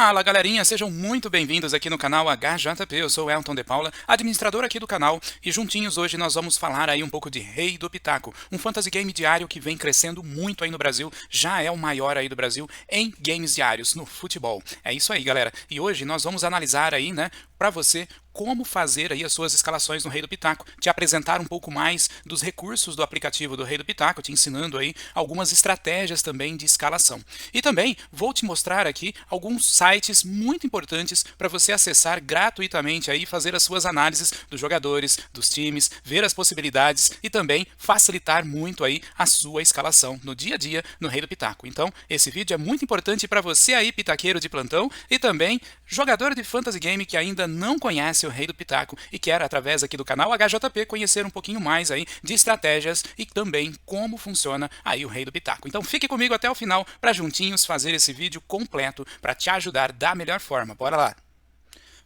Fala galerinha, sejam muito bem-vindos aqui no canal HJP, eu sou o Elton de Paula, administrador aqui do canal, e juntinhos hoje nós vamos falar aí um pouco de Rei do Pitaco, um fantasy game diário que vem crescendo muito aí no Brasil, já é o maior aí do Brasil em games diários, no futebol. É isso aí galera, e hoje nós vamos analisar aí, né, para você como fazer aí as suas escalações no Rei do Pitaco, te apresentar um pouco mais dos recursos do aplicativo do Rei do Pitaco, te ensinando aí algumas estratégias também de escalação. E também vou te mostrar aqui alguns sites muito importantes para você acessar gratuitamente aí, fazer as suas análises dos jogadores, dos times, ver as possibilidades e também facilitar muito aí a sua escalação no dia a dia no Rei do Pitaco. Então, esse vídeo é muito importante para você aí, pitaqueiro de plantão, e também jogador de fantasy game que ainda não conhece o Rei do Pitaco e quer, através aqui do canal HJP, conhecer um pouquinho mais aí de estratégias e também como funciona aí o Rei do Pitaco. Então fique comigo até o final para juntinhos fazer esse vídeo completo para te ajudar da melhor forma. Bora lá!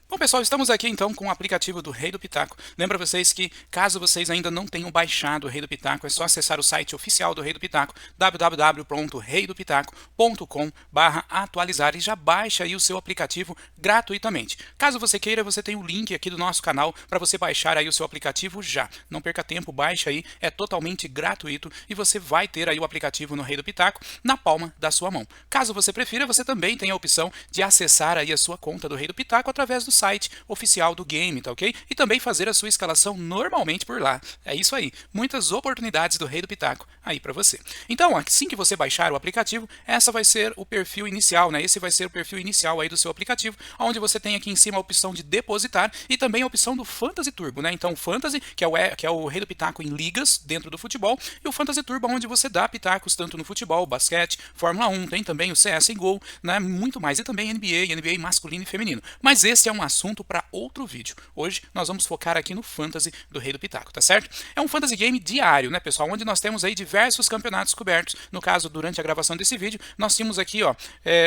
Bom pessoal, estamos aqui então com o aplicativo do Rei do Pitaco. Lembra vocês que caso vocês ainda não tenham baixado o Rei do Pitaco, é só acessar o site oficial do Rei do Pitaco, www.reidopitaco.com/atualizar e já baixa aí o seu aplicativo gratuitamente. Caso você queira, você tem o link aqui do nosso canal para você baixar aí o seu aplicativo já. Não perca tempo, baixa aí, é totalmente gratuito e você vai ter aí o aplicativo no Rei do Pitaco na palma da sua mão. Caso você prefira, você também tem a opção de acessar aí a sua conta do Rei do Pitaco através do site oficial do game, tá ok? E também fazer a sua escalação normalmente por lá. É isso aí, muitas oportunidades do Rei do Pitaco aí para você. Então, assim que você baixar o aplicativo, essa vai ser o perfil inicial, né? Esse vai ser o perfil inicial aí do seu aplicativo, onde você tem aqui em cima a opção de depositar e também a opção do Fantasy Turbo, né? Então, o Fantasy, que é o Rei do Pitaco em ligas dentro do futebol, e o Fantasy Turbo, onde você dá pitacos tanto no futebol, basquete, Fórmula 1, tem também o CSGO, né? Muito mais, e também NBA masculino e feminino. Mas esse é um assunto para outro vídeo. Hoje nós vamos focar aqui no Fantasy do Rei do Pitaco, tá certo? É um Fantasy Game diário, né, pessoal? Onde nós temos aí diversos campeonatos cobertos. No caso, durante a gravação desse vídeo, nós tínhamos aqui, ó,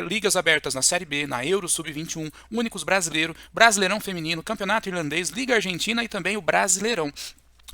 ligas abertas na Série B, na Euro Sub-21, Únicos Brasileiro, Brasileirão Feminino, Campeonato Irlandês, Liga Argentina e também o Brasileirão.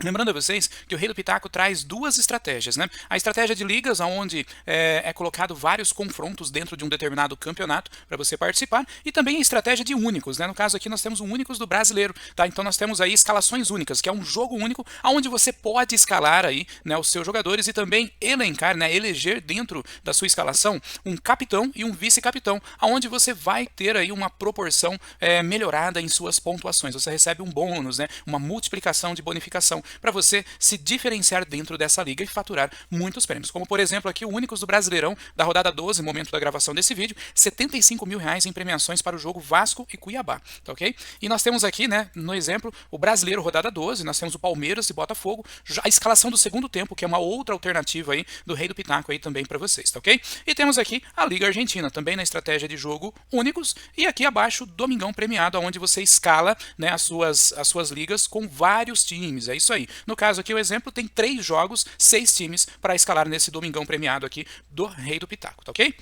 Lembrando a vocês que o Rei do Pitaco traz duas estratégias, né? A estratégia de ligas, onde é colocado vários confrontos dentro de um determinado campeonato para você participar, e também a estratégia de únicos, né? No caso aqui nós temos o únicos do brasileiro, tá? Então nós temos aí escalações únicas, que é um jogo único, onde você pode escalar aí, né, os seus jogadores e também elencar, né, eleger dentro da sua escalação um capitão e um vice-capitão, onde você vai ter aí uma proporção melhorada em suas pontuações. Você recebe um bônus, né? Uma multiplicação de bonificação, para você se diferenciar dentro dessa liga e faturar muitos prêmios. Como, por exemplo, aqui o Únicos do Brasileirão, da rodada 12, momento da gravação desse vídeo, R$ 75 mil em premiações para o jogo Vasco e Cuiabá, tá ok? E nós temos aqui, né, no exemplo, o Brasileiro rodada 12, nós temos o Palmeiras e Botafogo, a escalação do segundo tempo, que é uma outra alternativa aí do Rei do Pitaco aí também para vocês, tá ok? E temos aqui a Liga Argentina, também na estratégia de jogo únicos, e aqui abaixo, Domingão Premiado, onde você escala, né, as suas ligas com vários times, é isso aí. No caso aqui o exemplo tem 3 jogos, 6 times para escalar nesse domingão premiado aqui do Rei do Pitaco, tá ok?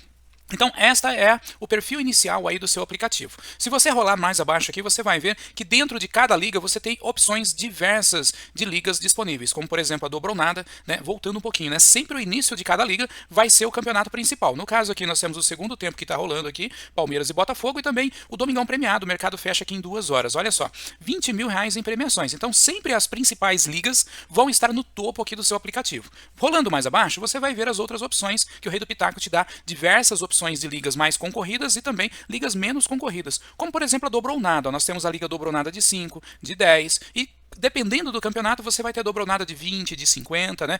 Então, esta é o perfil inicial aí do seu aplicativo. Se você rolar mais abaixo aqui, você vai ver que dentro de cada liga você tem opções diversas de ligas disponíveis, como por exemplo a dobronada, né? Voltando um pouquinho, né? Sempre o início de cada liga vai ser o campeonato principal. No caso aqui nós temos o segundo tempo que está rolando aqui, Palmeiras e Botafogo, e também o Domingão Premiado, o mercado fecha aqui em 2 horas. Olha só, R$ 20 mil em premiações. Então, sempre as principais ligas vão estar no topo aqui do seu aplicativo. Rolando mais abaixo, você vai ver as outras opções que o Rei do Pitaco te dá, diversas opções de ligas mais concorridas e também ligas menos concorridas, como por exemplo a dobronada. Nós temos a liga dobronada de 5, de 10 e dependendo do campeonato você vai ter a dobronada de 20, de 50, né?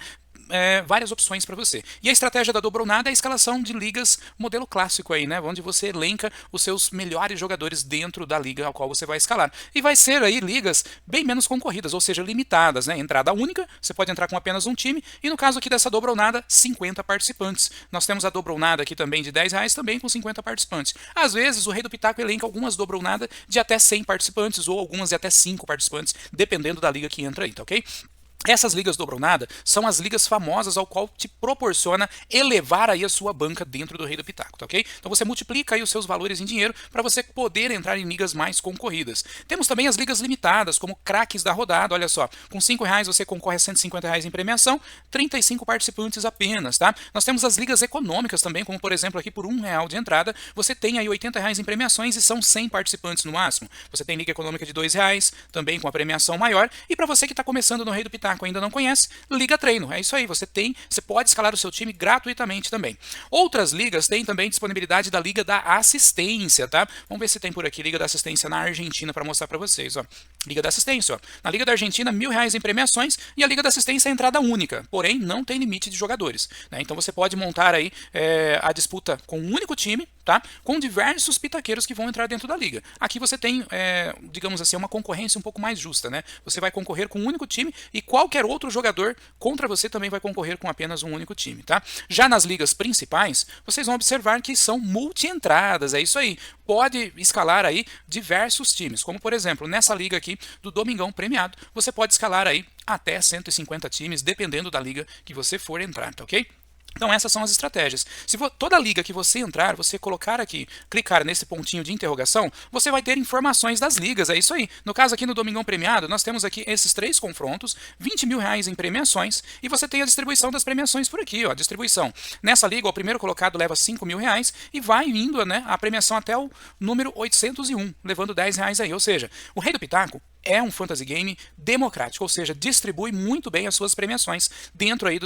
Várias opções para você. E a estratégia da dobronada é a escalação de ligas modelo clássico aí, né? Onde você elenca os seus melhores jogadores dentro da liga ao qual você vai escalar. E vai ser aí ligas bem menos concorridas, ou seja, limitadas, né? Entrada única, você pode entrar com apenas um time, e no caso aqui dessa dobronada, 50 participantes. Nós temos a dobronada aqui também de R$ 10, também com 50 participantes. Às vezes o Rei do Pitaco elenca algumas dobronadas de até 100 participantes, ou algumas de até 5 participantes, dependendo da liga que entra aí, tá ok? Essas ligas dobro nada são as ligas famosas ao qual te proporciona elevar aí a sua banca dentro do Rei do Pitaco, tá ok? Então você multiplica aí os seus valores em dinheiro para você poder entrar em ligas mais concorridas. Temos também as ligas limitadas, como craques da rodada, olha só, com R$ 5 você concorre a R$ 150 em premiação, 35 participantes apenas, tá? Nós temos as ligas econômicas também, como por exemplo aqui por R$ 1 de entrada, você tem aí R$ 80 em premiações e são 100 participantes no máximo. Você tem liga econômica de R$ 2, também com a premiação maior, e para você que está começando no Rei do Pitaco ainda não conhece, Liga Treino. É isso aí, você pode escalar o seu time gratuitamente também. Outras ligas têm também disponibilidade da Liga da Assistência, tá? Vamos ver se tem por aqui Liga da Assistência na Argentina para mostrar para vocês, ó. Liga da Assistência, ó. Na Liga da Argentina, R$ 1.000 em premiações e a Liga da Assistência é entrada única, porém não tem limite de jogadores, né? Então você pode montar aí a disputa com um único time, tá? Com diversos pitaqueiros que vão entrar dentro da liga. Aqui você tem, digamos assim, uma concorrência um pouco mais justa, né? Você vai concorrer com um único time e qualquer outro jogador contra você também vai concorrer com apenas um único time, tá? Já nas ligas principais, vocês vão observar que são multi-entradas, é isso aí. Pode escalar aí diversos times, como por exemplo, nessa liga aqui do Domingão Premiado, você pode escalar aí até 150 times, dependendo da liga que você for entrar, tá ok? Então essas são as estratégias. Se toda liga que você entrar, você colocar aqui, clicar nesse pontinho de interrogação, você vai ter informações das ligas, é isso aí. No caso aqui no Domingão Premiado, nós temos aqui esses 3 confrontos, R$ 20.000 em premiações, e você tem a distribuição das premiações por aqui, ó, a distribuição. Nessa liga, o primeiro colocado leva R$ 5.000 e vai indo, né, a premiação até o número 801, levando R$ 10 aí. Ou seja, o Rei do Pitaco é um fantasy game democrático, ou seja, distribui muito bem as suas premiações dentro aí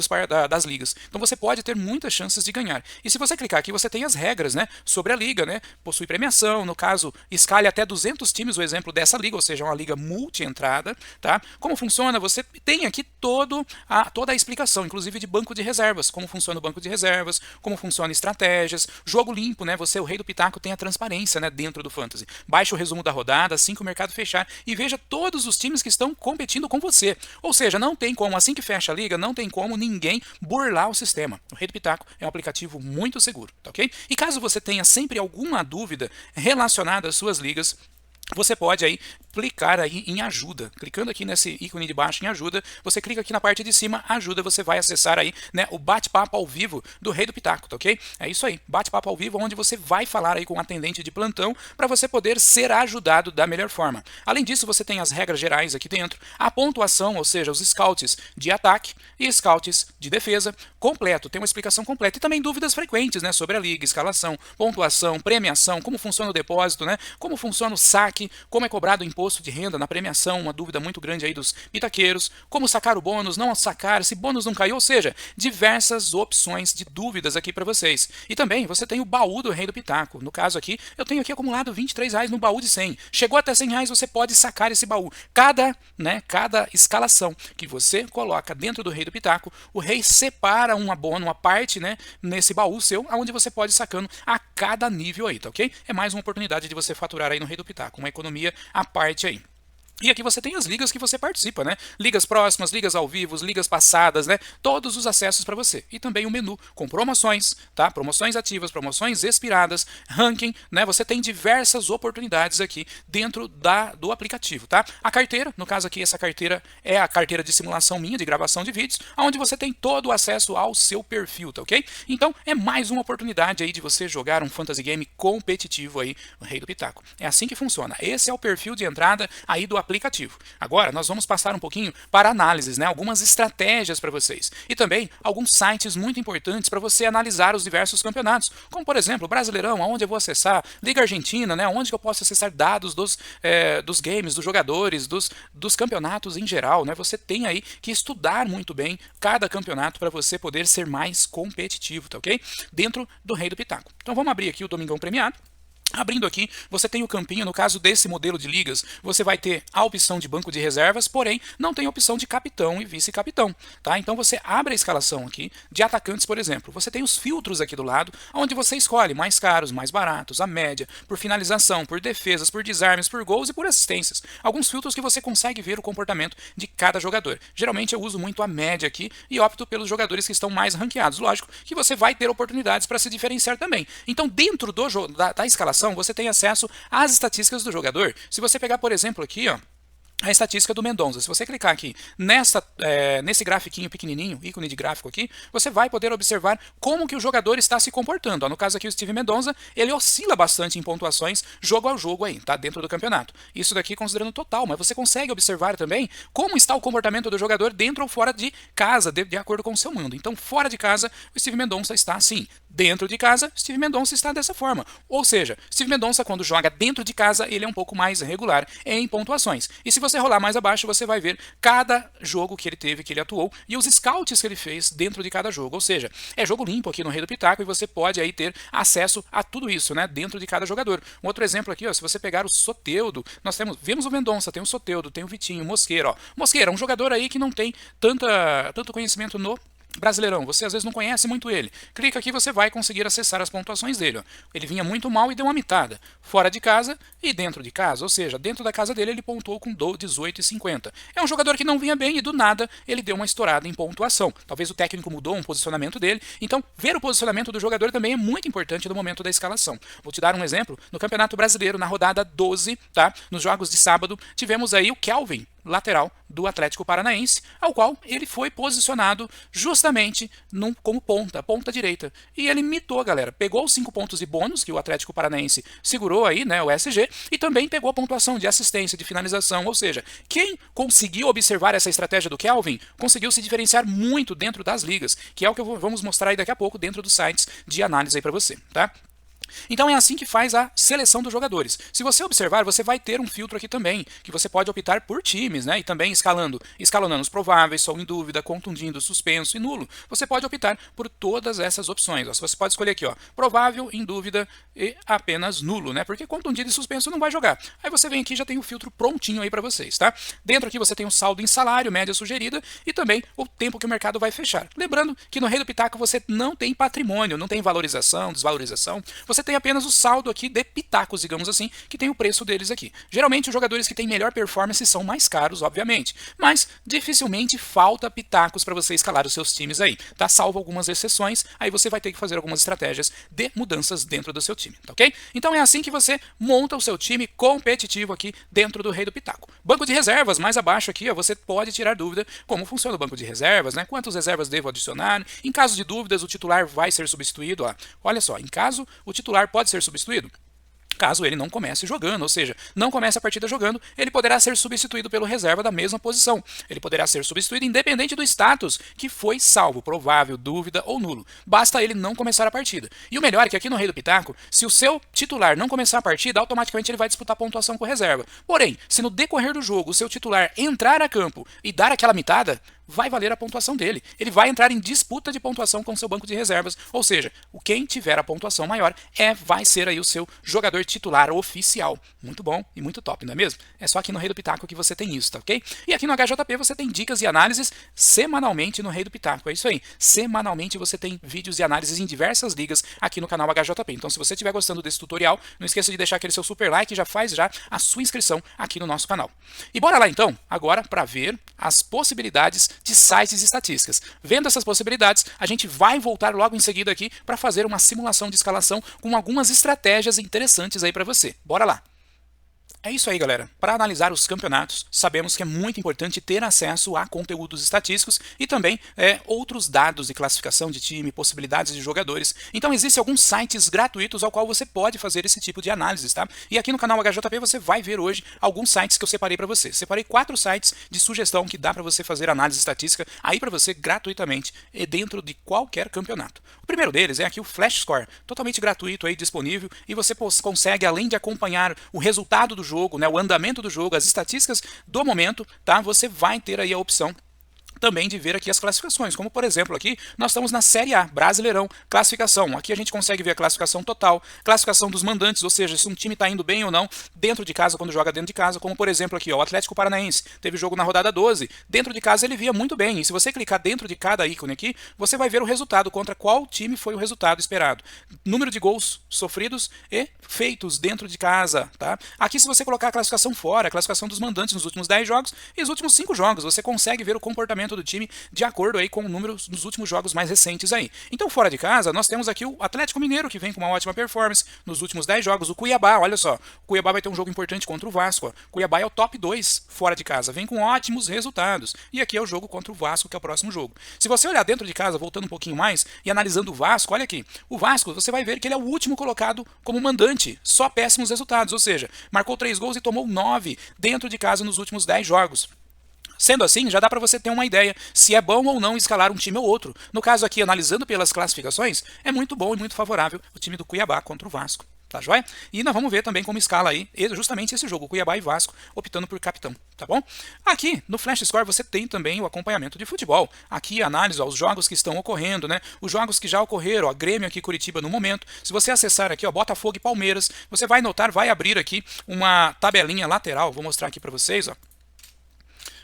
das ligas. Então você pode ter muitas chances de ganhar. E se você clicar aqui, você tem as regras, né, sobre a liga, né? Possui premiação, no caso, escalhe até 200 times, o exemplo dessa liga, ou seja, uma liga multi-entrada, tá? Como funciona? Você tem aqui toda a explicação, inclusive de banco de reservas, como funciona o banco de reservas, como funciona estratégias, jogo limpo, né? Você, o Rei do Pitaco, tem a transparência, né, dentro do fantasy. Baixe o resumo da rodada, assim que o mercado fechar, e veja todos os times que estão competindo com você. Ou seja, não tem como, assim que fecha a liga, não tem como ninguém burlar o sistema. O Rei do Pitaco é um aplicativo muito seguro, tá ok? E caso você tenha sempre alguma dúvida relacionada às suas ligas, você pode aí clicar aí em ajuda. Clicando aqui nesse ícone de baixo em ajuda, você clica aqui na parte de cima, ajuda, você vai acessar aí, né, o bate-papo ao vivo do Rei do Pitaco, tá ok? É isso aí, bate-papo ao vivo, onde você vai falar aí com um atendente de plantão para você poder ser ajudado da melhor forma. Além disso, você tem as regras gerais aqui dentro, a pontuação, ou seja, os scouts de ataque e scouts de defesa, completo, tem uma explicação completa e também dúvidas frequentes, né, sobre a liga, escalação, pontuação, premiação, como funciona o depósito, né, como funciona o saque, como é cobrado o imposto de renda na premiação, uma dúvida muito grande aí dos pitaqueiros, como sacar o bônus, não sacar, se bônus não caiu, ou seja, diversas opções de dúvidas aqui para vocês. E também você tem o baú do Rei do Pitaco. No caso aqui, eu tenho aqui acumulado R$ 23 no baú de 100. Chegou até R$ 100, você pode sacar esse baú. Cada escalação que você coloca dentro do Rei do Pitaco, o rei separa uma parte, né, nesse baú seu, onde você pode ir sacando a cada nível aí, tá ok? É mais uma oportunidade de você faturar aí no Rei do Pitaco, uma economia à parte aí. E aqui você tem as ligas que você participa, né? Ligas próximas, ligas ao vivo, ligas passadas, né? Todos os acessos para você. E também o menu com promoções, tá? Promoções ativas, promoções expiradas, ranking, né? Você tem diversas oportunidades aqui dentro do aplicativo, tá? A carteira, no caso aqui, essa carteira é a carteira de simulação minha, de gravação de vídeos, onde você tem todo o acesso ao seu perfil, tá ok? Então, é mais uma oportunidade aí de você jogar um fantasy game competitivo aí, o Rei do Pitaco. É assim que funciona. Esse é o perfil de entrada aí do aplicativo. Agora, nós vamos passar um pouquinho para análises, né? Algumas estratégias para vocês. E também alguns sites muito importantes para você analisar os diversos campeonatos. Como, por exemplo, Brasileirão, onde eu vou acessar, Liga Argentina, né? Onde que eu posso acessar dados dos games, dos jogadores, dos campeonatos em geral, né? Você tem aí que estudar muito bem cada campeonato para você poder ser mais competitivo, tá ok? Dentro do Rei do Pitaco. Então vamos abrir aqui o Domingão Premiado. Abrindo aqui, você tem o campinho, no caso desse modelo de ligas, você vai ter a opção de banco de reservas, porém não tem a opção de capitão e vice-capitão, tá? Então você abre a escalação aqui de atacantes, por exemplo. Você tem os filtros aqui do lado, onde você escolhe mais caros, mais baratos, a média, por finalização, por defesas, por desarmes, por gols e por assistências. Alguns filtros que você consegue ver o comportamento de cada jogador. Geralmente eu uso muito a média aqui e opto pelos jogadores que estão mais ranqueados. Lógico que você vai ter oportunidades para se diferenciar também. Então dentro da escalação, você tem acesso às estatísticas do jogador. Se você pegar, por exemplo, aqui, ó, a estatística do Mendonça. Se você clicar aqui nesse grafiquinho pequenininho, ícone de gráfico aqui, você vai poder observar como que o jogador está se comportando. No caso aqui o Steve Mendonça, ele oscila bastante em pontuações jogo a jogo aí, tá? Dentro do campeonato. Isso daqui considerando total, mas você consegue observar também como está o comportamento do jogador dentro ou fora de casa, de acordo com o seu mundo. Então, fora de casa, o Steve Mendonça está assim. Dentro de casa, Steve Mendonça está dessa forma. Ou seja, Steve Mendonça, quando joga dentro de casa, ele é um pouco mais regular em pontuações. E se você rolar mais abaixo, você vai ver cada jogo que ele teve, que ele atuou, e os scouts que ele fez dentro de cada jogo. Ou seja, é jogo limpo aqui no Rei do Pitaco e você pode aí ter acesso a tudo isso, né, dentro de cada jogador. Um outro exemplo aqui, ó, se você pegar o Soteldo, vemos o Mendonça, tem o Soteldo, tem o Vitinho, o Mosqueira, ó. Mosqueira, um jogador aí que não tem tanto conhecimento no Brasileirão, você às vezes não conhece muito ele. Clica aqui, você vai conseguir acessar as pontuações dele. Ó. Ele vinha muito mal e deu uma mitada. Fora de casa e dentro de casa, ou seja, dentro da casa dele ele pontuou com 18,50. É um jogador que não vinha bem e do nada ele deu uma estourada em pontuação. Talvez o técnico mudou um posicionamento dele. Então, ver o posicionamento do jogador também é muito importante no momento da escalação. Vou te dar um exemplo. No Campeonato Brasileiro, na rodada 12, tá? Nos jogos de sábado, tivemos aí o Kelvin, lateral do Atlético Paranaense, ao qual ele foi posicionado justamente como ponta direita. E ele mitou, galera. Pegou os 5 pontos de bônus que o Atlético Paranaense segurou aí, né, o SG, e também pegou a pontuação de assistência, de finalização, ou seja, quem conseguiu observar essa estratégia do Kelvin, conseguiu se diferenciar muito dentro das ligas, que é o que vamos mostrar aí daqui a pouco dentro dos sites de análise aí para você, tá? Então é assim que faz a seleção dos jogadores. Se você observar, você vai ter um filtro aqui também, que você pode optar por times, né? E também escalonando os prováveis, só em dúvida, contundindo, suspenso e nulo. Você pode optar por todas essas opções. Ó. Você pode escolher aqui, ó, provável, em dúvida e apenas nulo, né? Porque contundido e suspenso não vai jogar. Aí você vem aqui e já tem o filtro prontinho aí para vocês, tá? Dentro aqui você tem o saldo em salário, média sugerida e também o tempo que o mercado vai fechar. Lembrando que no Rei do Pitaco você não tem patrimônio, não tem valorização, desvalorização. Você tem apenas o saldo aqui de pitacos, digamos assim, que tem o preço deles aqui. Geralmente os jogadores que têm melhor performance são mais caros, obviamente, mas dificilmente falta pitacos para você escalar os seus times aí, tá? Salvo algumas exceções, aí você vai ter que fazer algumas estratégias de mudanças dentro do seu time, tá ok? Então é assim que você monta o seu time competitivo aqui dentro do Rei do Pitaco. Banco de reservas, mais abaixo aqui, ó, você pode tirar dúvida como funciona o banco de reservas, né? Quantas reservas devo adicionar? Em caso de dúvidas, o titular vai ser substituído, ó. Olha só, em caso o titular pode ser substituído, caso ele não comece jogando, ou seja, não comece a partida jogando, ele poderá ser substituído pelo reserva da mesma posição. Ele poderá ser substituído independente do status que foi salvo, provável, dúvida ou nulo. Basta ele não começar a partida. E o melhor é que aqui no Rei do Pitaco, se o seu titular não começar a partida, automaticamente ele vai disputar pontuação com o reserva. Porém, se no decorrer do jogo o seu titular entrar a campo e dar aquela mitada, vai valer a pontuação dele. Ele vai entrar em disputa de pontuação com o seu banco de reservas, ou seja, quem tiver a pontuação maior vai ser aí o seu jogador titular oficial. Muito bom e muito top, não é mesmo? É só aqui no Rei do Pitaco que você tem isso, tá ok? E aqui no HJP você tem dicas e análises semanalmente no Rei do Pitaco, é isso aí. Semanalmente você tem vídeos e análises em diversas ligas aqui no canal HJP. Então se você estiver gostando desse tutorial, não esqueça de deixar aquele seu super like e já faz a sua inscrição aqui no nosso canal. E bora lá então, agora para ver as possibilidades de sites e estatísticas. Vendo essas possibilidades, a gente vai voltar logo em seguida aqui para fazer uma simulação de escalação com algumas estratégias interessantes aí para você. Bora lá! É isso aí, galera. Para analisar os campeonatos, sabemos que é muito importante ter acesso a conteúdos estatísticos e também outros dados de classificação de time, possibilidades de jogadores. Então existem alguns sites gratuitos ao qual você pode fazer esse tipo de análise, tá? E aqui no canal HJP você vai ver hoje alguns sites que eu separei para você. Separei 4 sites de sugestão que dá para você fazer análise estatística aí para você gratuitamente e dentro de qualquer campeonato. O primeiro deles é aqui o Flash Score, totalmente gratuito aí, disponível, e você consegue, além de acompanhar o resultado do jogo, né, o andamento do jogo, as estatísticas do momento, tá? Você vai ter aí a opção também de ver aqui as classificações, como por exemplo aqui nós estamos na Série A, Brasileirão, classificação. Aqui a gente consegue ver a classificação total, classificação dos mandantes, ou seja, se um time está indo bem ou não dentro de casa, quando joga dentro de casa, como por exemplo aqui, ó, o Atlético Paranaense teve jogo na rodada 12, dentro de casa ele via muito bem, e se você clicar dentro de cada ícone aqui, você vai ver o resultado, contra qual time foi o resultado esperado, número de gols sofridos e feitos dentro de casa, tá? Aqui se você colocar a classificação fora, a classificação dos mandantes nos últimos 10 jogos e os últimos 5 jogos, você consegue ver o comportamento comportamento do time de acordo aí com o número nos últimos jogos mais recentes aí. Então, fora de casa, nós temos aqui o Atlético Mineiro, que vem com uma ótima performance nos últimos 10 jogos. O Cuiabá, olha só, o Cuiabá vai ter um jogo importante contra o Vasco. Ó. Cuiabá é o top 2 fora de casa, vem com ótimos resultados. E aqui é o jogo contra o Vasco, que é o próximo jogo. Se você olhar dentro de casa, voltando um pouquinho mais e analisando o Vasco, olha aqui. O Vasco, você vai ver que ele é o último colocado como mandante, só péssimos resultados, ou seja, marcou 3 gols e tomou 9 dentro de casa nos últimos 10 jogos. Sendo assim, já dá para você ter uma ideia se é bom ou não escalar um time ou outro. No caso aqui, analisando pelas classificações, é muito bom e muito favorável o time do Cuiabá contra o Vasco. Tá joia? E nós vamos ver também como escala aí justamente esse jogo, Cuiabá e Vasco, optando por capitão, tá bom? Aqui no Flash Score você tem também o acompanhamento de futebol. Aqui a análise aos jogos que estão ocorrendo, né? Os jogos que já ocorreram, ó, Grêmio aqui Curitiba no momento. Se você acessar aqui, ó, Botafogo e Palmeiras, você vai notar, vai abrir aqui uma tabelinha lateral, vou mostrar aqui para vocês, ó.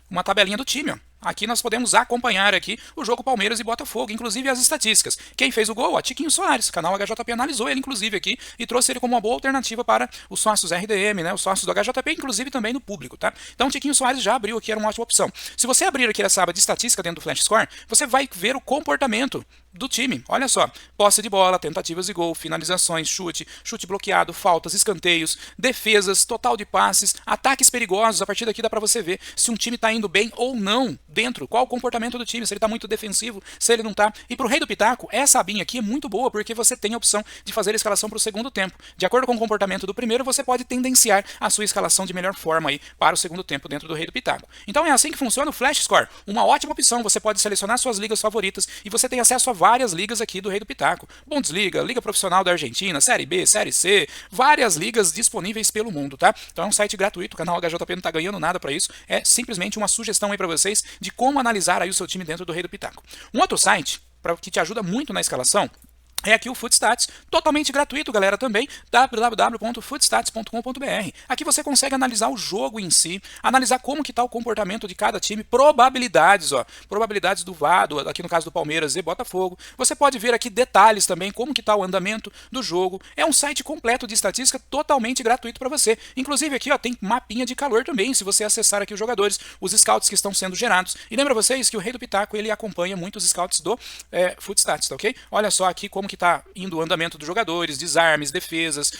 Uma tabelinha do time, ó. Aqui nós podemos acompanhar aqui o jogo Palmeiras e Botafogo, inclusive as estatísticas. Quem fez o gol? Ó, Tiquinho Soares. O canal HJP analisou ele, inclusive, aqui e trouxe ele como uma boa alternativa para os sócios RDM, né? Os sócios do HJP, inclusive também no público, tá? Então o Tiquinho Soares já abriu aqui, era uma ótima opção. Se você abrir aqui essa aba de estatística dentro do Flash Score, você vai ver o comportamento do time. Olha só, posse de bola, tentativas de gol, finalizações, chute bloqueado, faltas, escanteios, defesas, total de passes, ataques perigosos. A partir daqui dá para você ver se um time está indo bem ou não dentro, qual o comportamento do time, se ele está muito defensivo, se ele não está. E para o Rei do Pitaco, essa abinha aqui é muito boa, porque você tem a opção de fazer a escalação para o segundo tempo. De acordo com o comportamento do primeiro, você pode tendenciar a sua escalação de melhor forma aí para o segundo tempo dentro do Rei do Pitaco. Então é assim que funciona o Flash Score. Uma ótima opção, você pode selecionar suas ligas favoritas e você tem acesso a várias ligas aqui do Rei do Pitaco. Bundesliga, Liga Profissional da Argentina, Série B, Série C, várias ligas disponíveis pelo mundo, tá? Então é um site gratuito, o canal HJP não tá ganhando nada para isso, é simplesmente uma sugestão aí para vocês de como analisar aí o seu time dentro do Rei do Pitaco. Um outro site que te ajuda muito na escalação é aqui o Footstats, totalmente gratuito, galera, também, www.footstats.com.br. Aqui você consegue analisar o jogo em si, analisar como que está o comportamento de cada time, probabilidades, ó, probabilidades do VAR, aqui no caso do Palmeiras e Botafogo. Você pode ver aqui detalhes também, como que está o andamento do jogo. É um site completo de estatística, totalmente gratuito para você. Inclusive aqui, ó, tem mapinha de calor também, se você acessar aqui os jogadores, os scouts que estão sendo gerados. E lembra vocês que o Rei do Pitaco, ele acompanha muitos scouts do Footstats, tá ok? Olha só aqui como que está indo o andamento dos jogadores, desarmes, defesas.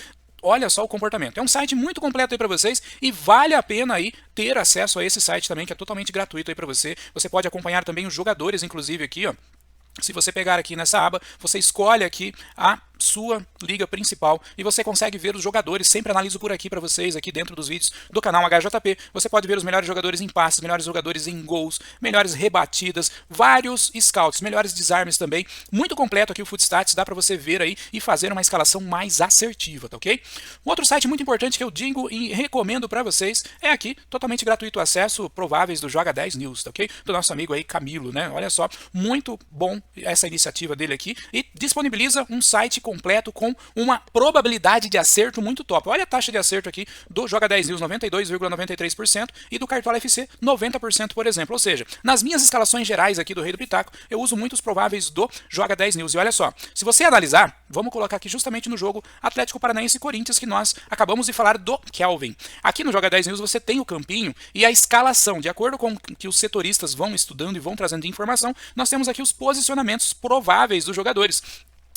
Olha só o comportamento. É um site muito completo aí para vocês e vale a pena aí ter acesso a esse site também, que é totalmente gratuito aí para você. Você pode acompanhar também os jogadores, inclusive aqui, ó. Se você pegar aqui nessa aba, você escolhe aqui a sua liga principal e você consegue ver os jogadores, sempre analiso por aqui para vocês, aqui dentro dos vídeos do canal HJP, você pode ver os melhores jogadores em passes, melhores jogadores em gols, melhores rebatidas, vários scouts, melhores desarmes também, muito completo aqui o Footstats, dá para você ver aí e fazer uma escalação mais assertiva, tá ok? Um outro site muito importante que eu digo e recomendo para vocês é aqui, totalmente gratuito acesso, prováveis do Joga 10 News, tá ok? Do nosso amigo aí Camilo, né? Olha só, muito bom essa iniciativa dele aqui e disponibiliza um site completo com uma probabilidade de acerto muito top. Olha a taxa de acerto aqui do Joga 10 News, 92,93% e do Cartola FC, 90%, por exemplo. Ou seja, nas minhas escalações gerais aqui do Rei do Pitaco, eu uso muitos prováveis do Joga 10 News. E olha só, se você analisar, vamos colocar aqui justamente no jogo Atlético Paranaense e Corinthians, que nós acabamos de falar do Kelvin. Aqui no Joga 10 News você tem o campinho e a escalação. De acordo com que os setoristas vão estudando e vão trazendo de informação, nós temos aqui os posicionamentos prováveis dos jogadores.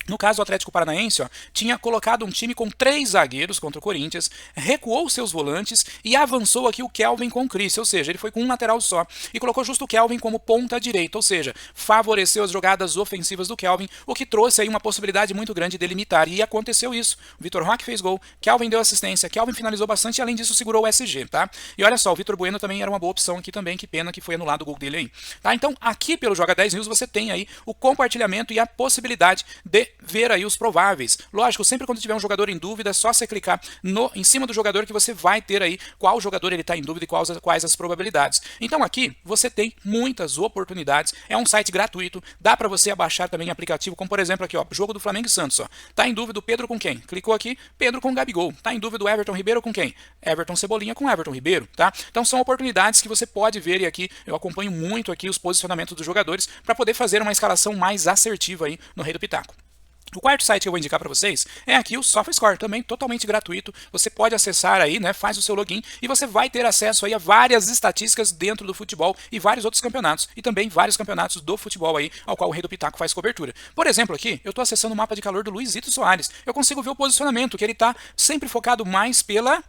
No caso do Atlético Paranaense, ó, tinha colocado um time com 3 zagueiros contra o Corinthians, recuou seus volantes e avançou aqui o Kelvin com o Chris, ou seja, ele foi com um lateral só e colocou justo o Kelvin como ponta direita, ou seja, favoreceu as jogadas ofensivas do Kelvin, o que trouxe aí uma possibilidade muito grande de limitar, e aconteceu isso. O Vitor Roque fez gol, Kelvin deu assistência, Kelvin finalizou bastante e além disso segurou o SG, tá? E olha só, o Vitor Bueno também era uma boa opção aqui também, que pena que foi anulado o gol dele aí, tá? Então, aqui pelo Joga 10 News você tem aí o compartilhamento e a possibilidade de ver aí os prováveis. Lógico, sempre quando tiver um jogador em dúvida, é só você clicar em cima do jogador que você vai ter aí qual jogador ele está em dúvida e quais as probabilidades. Então aqui você tem muitas oportunidades, é um site gratuito, dá para você abaixar também aplicativo, como por exemplo aqui, ó, jogo do Flamengo e Santos, ó. Tá em dúvida o Pedro com quem? Clicou aqui, Pedro com Gabigol. Tá em dúvida o Everton Ribeiro com quem? Everton Cebolinha com Everton Ribeiro, tá? Então são oportunidades que você pode ver e aqui eu acompanho muito aqui os posicionamentos dos jogadores para poder fazer uma escalação mais assertiva aí no Rei do Pitaco. O quarto site que eu vou indicar para vocês é aqui o SofaScore, também totalmente gratuito. Você pode acessar aí, né, faz o seu login e você vai ter acesso aí a várias estatísticas dentro do futebol e vários outros campeonatos e também vários campeonatos do futebol aí ao qual o Rei do Pitaco faz cobertura. Por exemplo, aqui eu estou acessando o mapa de calor do Luizito Soares. Eu consigo ver o posicionamento, que ele está sempre focado mais pela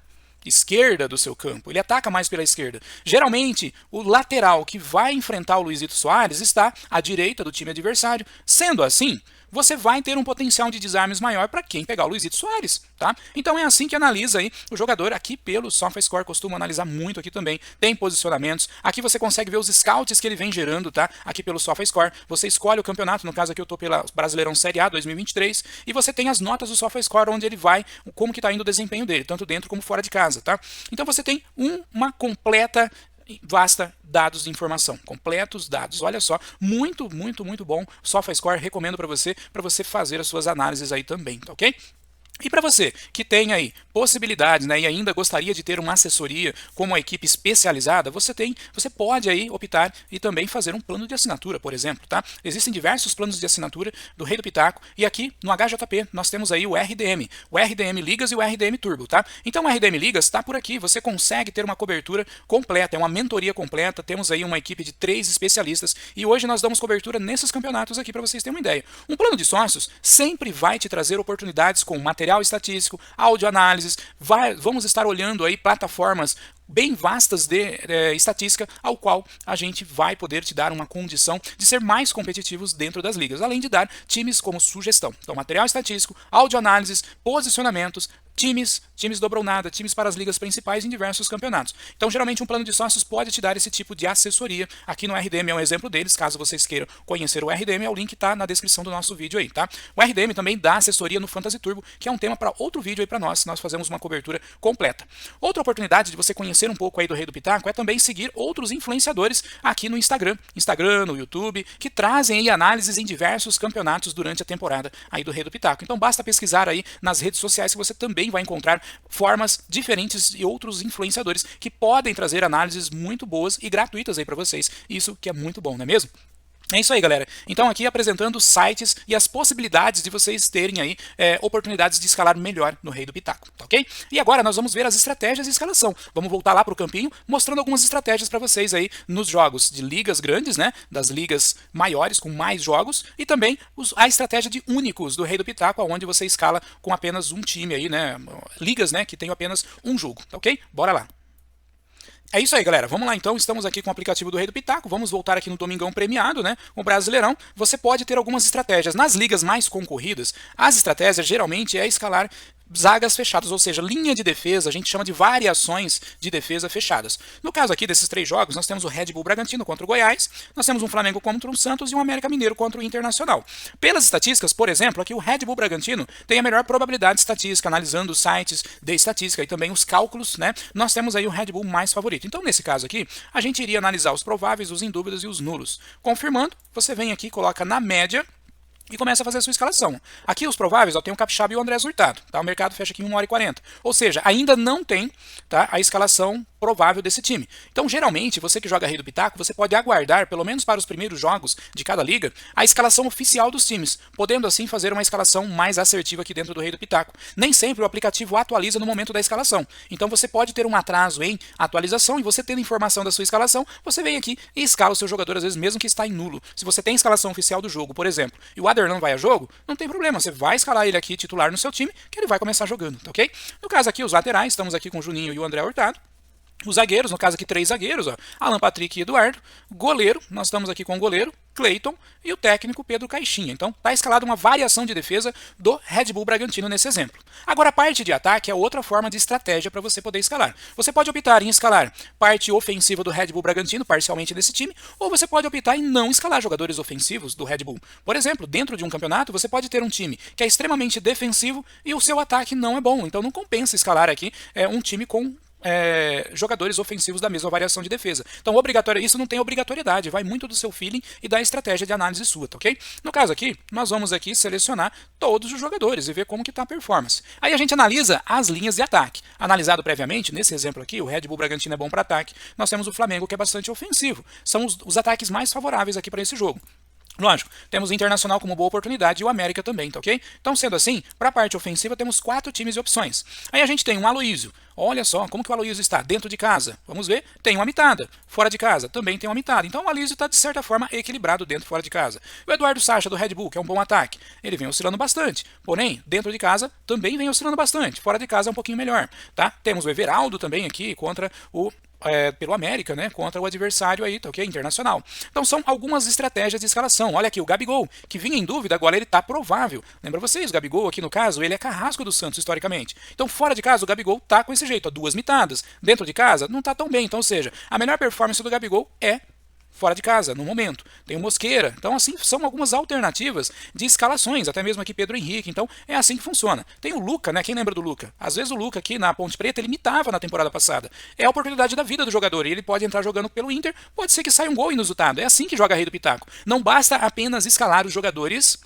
esquerda do seu campo, ele ataca mais pela esquerda. Geralmente, o lateral que vai enfrentar o Luizito Soares está à direita do time adversário. Sendo assim, você vai ter um potencial de desarmes maior para quem pegar o Luizito Soares, tá? Então é assim que analisa aí o jogador. Aqui pelo SofaScore costuma analisar muito aqui também. Tem posicionamentos. Aqui você consegue ver os scouts que ele vem gerando, tá? Aqui pelo SofaScore. Você escolhe o campeonato, no caso aqui eu tô pela Brasileirão Série A 2023, e você tem as notas do SofaScore onde ele vai, como que tá indo o desempenho dele, tanto dentro como fora de casa, tá? Então você tem uma completa vasta dados de informação, completos dados. Olha só, muito bom. SofaScore recomendo para você fazer as suas análises aí também, tá ok? E para você que tem aí possibilidades, né, e ainda gostaria de ter uma assessoria com uma equipe especializada, você pode aí optar e também fazer um plano de assinatura, por exemplo, tá? Existem diversos planos de assinatura do Rei do Pitaco e aqui no HJP nós temos aí o RDM Ligas e o RDM Turbo, tá? Então o RDM Ligas está por aqui, você consegue ter uma cobertura completa, é uma mentoria completa, temos aí uma equipe de 3 especialistas e hoje nós damos cobertura nesses campeonatos aqui para vocês terem uma ideia. Um plano de sócios sempre vai te trazer oportunidades com material estatístico, audioanálises, vamos estar olhando aí plataformas bem vastas de estatística, ao qual a gente vai poder te dar uma condição de ser mais competitivos dentro das ligas, além de dar times como sugestão. Então, material estatístico, audioanálises, posicionamentos, times dobram nada, times para as ligas principais em diversos campeonatos. Então, geralmente, um plano de sócios pode te dar esse tipo de assessoria. Aqui no RDM é um exemplo deles. Caso vocês queiram conhecer o RDM, o link está na descrição do nosso vídeo aí, tá? O RDM também dá assessoria no Fantasy Turbo, que é um tema para outro vídeo aí para nós fazemos uma cobertura completa. Outra oportunidade de você conhecer um pouco aí do Rei do Pitaco é também seguir outros influenciadores aqui no Instagram, no YouTube, que trazem aí análises em diversos campeonatos durante a temporada aí do Rei do Pitaco. Então, basta pesquisar aí nas redes sociais que você também vai encontrar formas diferentes e outros influenciadores que podem trazer análises muito boas e gratuitas aí para vocês. Isso que é muito bom, não é mesmo? É isso aí, galera. Então aqui apresentando os sites e as possibilidades de vocês terem aí oportunidades de escalar melhor no Rei do Pitaco, tá ok? E agora nós vamos ver as estratégias de escalação. Vamos voltar lá para o campinho, mostrando algumas estratégias para vocês aí nos jogos de ligas grandes, né? Das ligas maiores, com mais jogos, e também a estratégia de únicos do Rei do Pitaco, onde você escala com apenas um time aí, né? Ligas, né? Que tem apenas um jogo, tá ok? Bora lá. É isso aí, galera. Vamos lá, então. Estamos aqui com o aplicativo do Rei do Pitaco. Vamos voltar aqui no Domingão Premiado, né? O Brasileirão. Você pode ter algumas estratégias. Nas ligas mais concorridas, as estratégias geralmente é escalar zagas fechadas, ou seja, linha de defesa, a gente chama de variações de defesa fechadas. No caso aqui desses 3 jogos, nós temos o Red Bull Bragantino contra o Goiás, nós temos um Flamengo contra o Santos e um América Mineiro contra o Internacional. Pelas estatísticas, por exemplo, aqui o Red Bull Bragantino tem a melhor probabilidade estatística, analisando os sites de estatística e também os cálculos, né? Nós temos aí o Red Bull mais favorito. Então, nesse caso aqui, a gente iria analisar os prováveis, os indúbios e os nulos. Confirmando, você vem aqui, coloca na média e começa a fazer a sua escalação. Aqui os prováveis, tem o Capixaba e o Andrés Hurtado. Tá? O mercado fecha aqui em 1h40. Ou seja, ainda não tem, tá, a escalação provável desse time. Então, geralmente, você que joga Rei do Pitaco, você pode aguardar, pelo menos para os primeiros jogos de cada liga, a escalação oficial dos times, podendo assim fazer uma escalação mais assertiva aqui dentro do Rei do Pitaco. Nem sempre o aplicativo atualiza no momento da escalação. Então, você pode ter um atraso em atualização e você tendo informação da sua escalação, você vem aqui e escala o seu jogador, às vezes mesmo que está em nulo. Se você tem a escalação oficial do jogo, por exemplo, e o Ader não vai a jogo, não tem problema, você vai escalar ele aqui titular no seu time, que ele vai começar jogando, tá ok? No caso aqui, os laterais, estamos aqui com o Juninho e o André Hurtado. Os zagueiros, no caso aqui 3 zagueiros, ó, Alan Patrick e Eduardo. Goleiro, nós estamos aqui com o goleiro, Cleiton, e o técnico Pedro Caixinha. Então, está escalada uma variação de defesa do Red Bull Bragantino nesse exemplo. Agora, a parte de ataque é outra forma de estratégia para você poder escalar. Você pode optar em escalar parte ofensiva do Red Bull Bragantino, parcialmente desse time, ou você pode optar em não escalar jogadores ofensivos do Red Bull. Por exemplo, dentro de um campeonato, você pode ter um time que é extremamente defensivo e o seu ataque não é bom. Então, não compensa escalar aqui um time com jogadores ofensivos da mesma variação de defesa. Então, isso não tem obrigatoriedade, vai muito do seu feeling e da estratégia de análise sua, tá ok? No caso aqui, nós vamos aqui selecionar todos os jogadores e ver como que está a performance. Aí a gente analisa as linhas de ataque. Analisado previamente, nesse exemplo aqui, o Red Bull Bragantino é bom para ataque, nós temos o Flamengo que é bastante ofensivo. São os ataques mais favoráveis aqui para esse jogo. Lógico, temos o Internacional como boa oportunidade e o América também, tá ok? Então, sendo assim, para a parte ofensiva temos 4 times e opções. Aí a gente tem um Aloísio. Olha só, como que o Aloísio está? Dentro de casa, vamos ver, tem uma mitada. Fora de casa, também tem uma mitada. Então o Aloísio está, de certa forma, equilibrado dentro e fora de casa. O Eduardo Sacha, do Red Bull, que é um bom ataque, ele vem oscilando bastante. Porém, dentro de casa, também vem oscilando bastante. Fora de casa é um pouquinho melhor, tá? Temos o Everaldo também aqui contra o pelo América, né, contra o adversário aí, tá ok? Internacional. Então são algumas estratégias de escalação. Olha aqui, o Gabigol, que vinha em dúvida, agora ele tá provável. Lembra vocês, o Gabigol aqui no caso, ele é carrasco do Santos historicamente. Então fora de casa, o Gabigol tá com esse jeito, ó, 2 mitadas. Dentro de casa, não tá tão bem. Então, ou seja, a melhor performance do Gabigol é fora de casa, no momento. Tem o Mosqueira. Então, assim, são algumas alternativas de escalações, até mesmo aqui Pedro Henrique. Então, é assim que funciona. Tem o Luca, né? Quem lembra do Luca? Às vezes o Luca aqui na Ponte Preta, ele imitava na temporada passada. É a oportunidade da vida do jogador. E ele pode entrar jogando pelo Inter, pode ser que saia um gol inusitado. É assim que joga Rei do Pitaco. Não basta apenas escalar os jogadores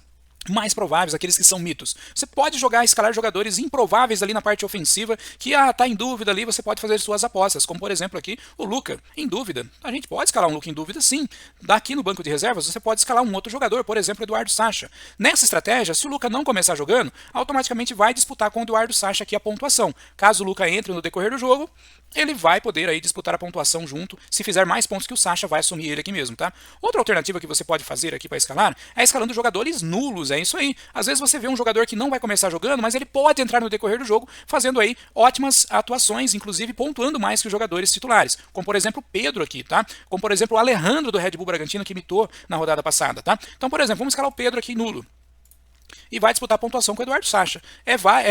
mais prováveis, aqueles que são mitos. Você pode escalar jogadores improváveis ali na parte ofensiva, que tá em dúvida ali, você pode fazer suas apostas, como por exemplo aqui o Luca, em dúvida. A gente pode escalar um Luca em dúvida sim. Daqui no banco de reservas você pode escalar um outro jogador, por exemplo, Eduardo Sacha. Nessa estratégia, se o Luca não começar jogando, automaticamente vai disputar com o Eduardo Sacha aqui a pontuação. Caso o Luca entre no decorrer do jogo, ele vai poder aí disputar a pontuação junto. Se fizer mais pontos que o Sacha, vai assumir ele aqui mesmo, tá? Outra alternativa que você pode fazer aqui para escalar é escalando jogadores nulos, é isso aí. Às vezes você vê um jogador que não vai começar jogando, mas ele pode entrar no decorrer do jogo, fazendo aí ótimas atuações, inclusive pontuando mais que os jogadores titulares. Como por exemplo o Pedro aqui, tá? Como por exemplo o Alejandro do Red Bull Bragantino, que imitou na rodada passada, tá? Então, por exemplo, vamos escalar o Pedro aqui nulo e vai disputar a pontuação com o Eduardo Sacha.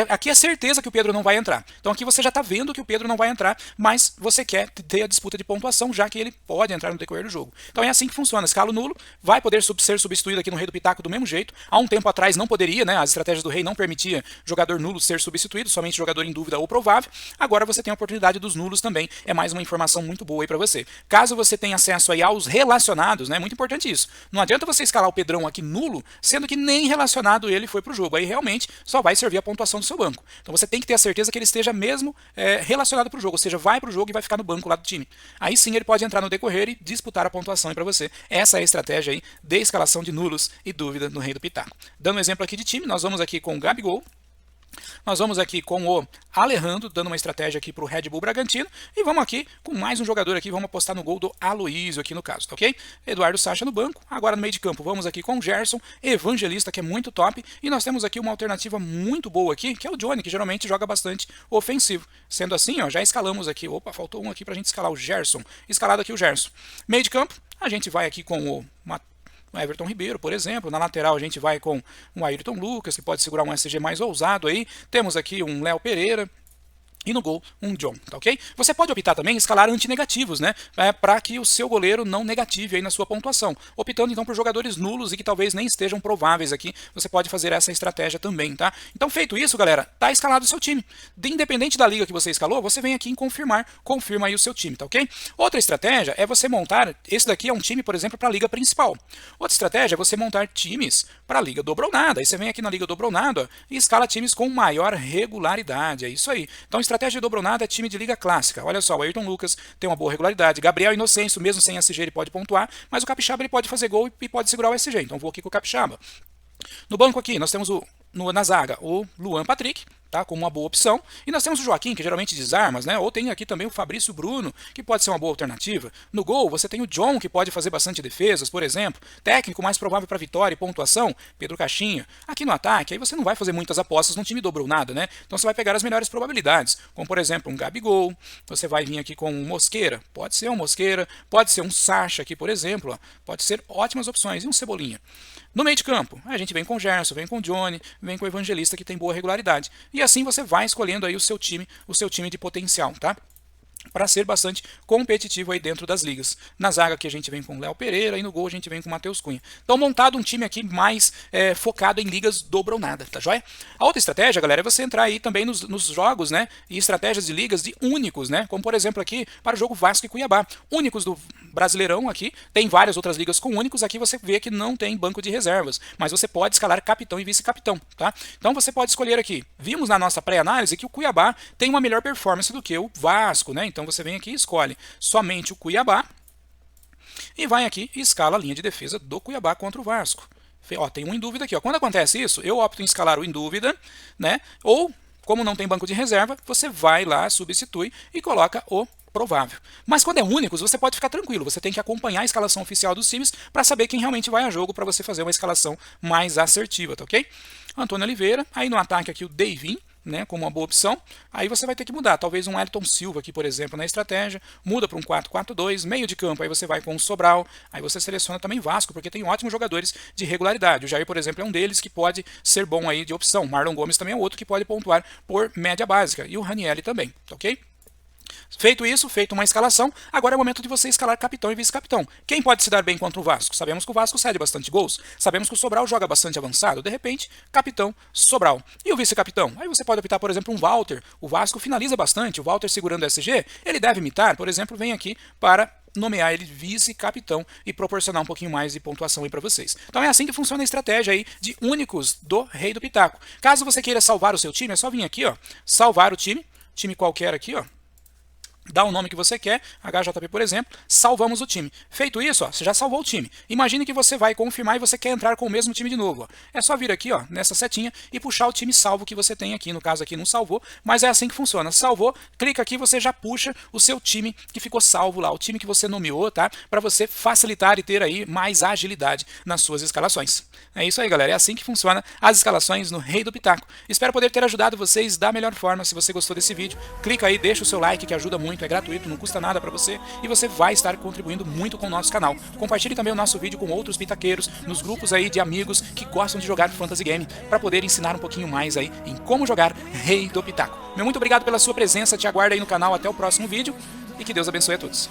Aqui é certeza que o Pedro não vai entrar. Então aqui você já está vendo que o Pedro não vai entrar, mas você quer ter a disputa de pontuação, já que ele pode entrar no decorrer do jogo. Então é assim que funciona. Escala nulo, vai poder ser substituído aqui no Rei do Pitaco do mesmo jeito. Há um tempo atrás não poderia, né? As estratégias do Rei não permitia jogador nulo ser substituído, somente jogador em dúvida ou provável. Agora você tem a oportunidade dos nulos também. É mais uma informação muito boa aí para você. Caso você tenha acesso aí aos relacionados, né? Muito importante isso. Não adianta você escalar o Pedrão aqui nulo, sendo que nem relacionado ele foi para o jogo. Aí realmente só vai servir a pontuação do seu banco. Então você tem que ter a certeza que ele esteja mesmo relacionado para o jogo, ou seja, vai para o jogo e vai ficar no banco lá do time. Aí sim ele pode entrar no decorrer e disputar a pontuação para você. Essa é a estratégia aí de escalação de nulos e dúvida no Rei do Pitaco. Dando um exemplo aqui de time, nós vamos aqui com o Gabigol. Nós vamos aqui com o Alejandro, dando uma estratégia aqui para o Red Bull Bragantino. E vamos aqui com mais um jogador aqui, vamos apostar no gol do Aloísio aqui no caso, tá ok? Eduardo Sacha no banco. Agora no meio de campo, vamos aqui com o Gerson, Evangelista, que é muito top. E nós temos aqui uma alternativa muito boa aqui, que é o Johnny, que geralmente joga bastante ofensivo. Sendo assim, ó, já escalamos aqui. Opa, faltou um aqui para a gente escalar o Gerson. Escalado aqui o Gerson. Meio de campo, a gente vai aqui com o Everton Ribeiro, por exemplo. Na lateral a gente vai com um Ayrton Lucas, que pode segurar um SG mais ousado aí. Temos aqui um Léo Pereira. E no gol, um John, tá ok? Você pode optar também em escalar antinegativos, né? Para que o seu goleiro não negative aí na sua pontuação. Optando então por jogadores nulos e que talvez nem estejam prováveis aqui, você pode fazer essa estratégia também, tá? Então, feito isso, galera, tá escalado o seu time. Independente da liga que você escalou, você vem aqui em confirmar, confirma aí o seu time, tá ok? Outra estratégia é você montar, esse daqui é um time, por exemplo, para a liga principal. Outra estratégia é você montar times para a liga dobro ou nada. Aí você vem aqui na liga dobro ou nada e escala times com maior regularidade, é isso aí. Então, estratégia de dobro ou nada é time de liga clássica. Olha só, o Ayrton Lucas tem uma boa regularidade. Gabriel Inocêncio, mesmo sem SG, ele pode pontuar, mas o Capixaba ele pode fazer gol e pode segurar o SG. Então vou aqui com o Capixaba. No banco aqui, nós temos na zaga o Luan Patrick, tá, como uma boa opção. E nós temos o Joaquim, que geralmente desarma, né? Ou tem aqui também o Fabrício Bruno, que pode ser uma boa alternativa. No gol, você tem o John, que pode fazer bastante defesas, por exemplo. Técnico mais provável para vitória e pontuação, Pedro Caixinha. Aqui no ataque, aí você não vai fazer muitas apostas num time dobro ou nada, né? Então você vai pegar as melhores probabilidades, como por exemplo um Gabigol. Você vai vir aqui com um Mosqueira, pode ser um Mosqueira, pode ser um Sacha aqui, por exemplo, ó. Pode ser ótimas opções. E um Cebolinha. No meio de campo, a gente vem com o Gerson, vem com o Johnny, vem com o Evangelista, que tem boa regularidade. E assim você vai escolhendo aí o seu time de potencial, tá? Para ser bastante competitivo aí dentro das ligas. Na zaga aqui a gente vem com o Léo Pereira e no gol a gente vem com o Matheus Cunha. Então montado um time aqui mais focado em ligas dobro ou nada, tá joia? A outra estratégia, galera, é você entrar aí também nos jogos, né, e estratégias de ligas de únicos, né, como por exemplo aqui para o jogo Vasco e Cuiabá. Únicos do Brasileirão aqui, tem várias outras ligas com únicos, aqui você vê que não tem banco de reservas, mas você pode escalar capitão e vice-capitão, tá? Então você pode escolher aqui, vimos na nossa pré-análise que o Cuiabá tem uma melhor performance do que o Vasco, né? Então você vem aqui e escolhe somente o Cuiabá. e vai aqui e escala a linha de defesa do Cuiabá contra o Vasco. Ó, tem um em dúvida aqui. Ó. Quando acontece isso, eu opto em escalar o em dúvida, né? Ou, como não tem banco de reserva, você vai lá, substitui e coloca o provável. Mas quando é únicos, você pode ficar tranquilo. Você tem que acompanhar a escalação oficial dos times para saber quem realmente vai a jogo para você fazer uma escalação mais assertiva, tá ok? Antônio Oliveira, aí no ataque aqui o Davin, né, como uma boa opção, aí você vai ter que mudar, talvez um Elton Silva aqui, por exemplo, na estratégia, muda para um 4-4-2, meio de campo, aí você vai com o Sobral, aí você seleciona também Vasco, porque tem ótimos jogadores de regularidade, o Jair, por exemplo, é um deles que pode ser bom aí de opção, Marlon Gomes também é outro que pode pontuar por média básica, e o Ranieri também, ok? Feito isso, feito uma escalação, agora é o momento de você escalar capitão e vice-capitão. Quem pode se dar bem contra o Vasco? Sabemos que o Vasco cede bastante gols, sabemos que o Sobral joga bastante avançado, de repente, capitão, Sobral. E o vice-capitão? Aí você pode optar, por exemplo, um Walter. O Vasco finaliza bastante, o Walter segurando o SG, ele deve imitar, por exemplo, vem aqui para nomear ele vice-capitão e proporcionar um pouquinho mais de pontuação aí para vocês. Então é assim que funciona a estratégia aí de únicos do Rei do Pitaco. Caso você queira salvar o seu time, é só vir aqui, ó, salvar o time qualquer aqui, ó, dá o nome que você quer, HJP por exemplo, salvamos o time. Feito isso, ó, você já salvou o time. Imagine que você vai confirmar e você quer entrar com o mesmo time de novo. Ó. É só vir aqui, ó, nessa setinha e puxar o time salvo que você tem aqui. No caso aqui não salvou, mas é assim que funciona. Salvou, clica aqui, você já puxa o seu time que ficou salvo lá, o time que você nomeou, tá? Para você facilitar e ter aí mais agilidade nas suas escalações. É isso aí, galera. É assim que funciona as escalações no Rei do Pitaco. Espero poder ter ajudado vocês da melhor forma. Se você gostou desse vídeo, clica aí, deixa o seu like que ajuda muito. É gratuito, não custa nada para você e você vai estar contribuindo muito com o nosso canal. Compartilhe também o nosso vídeo com outros pitaqueiros, nos grupos aí de amigos que gostam de jogar Fantasy Game, para poder ensinar um pouquinho mais aí em como jogar Rei do Pitaco. Meu muito obrigado pela sua presença, te aguardo aí no canal até o próximo vídeo e que Deus abençoe a todos.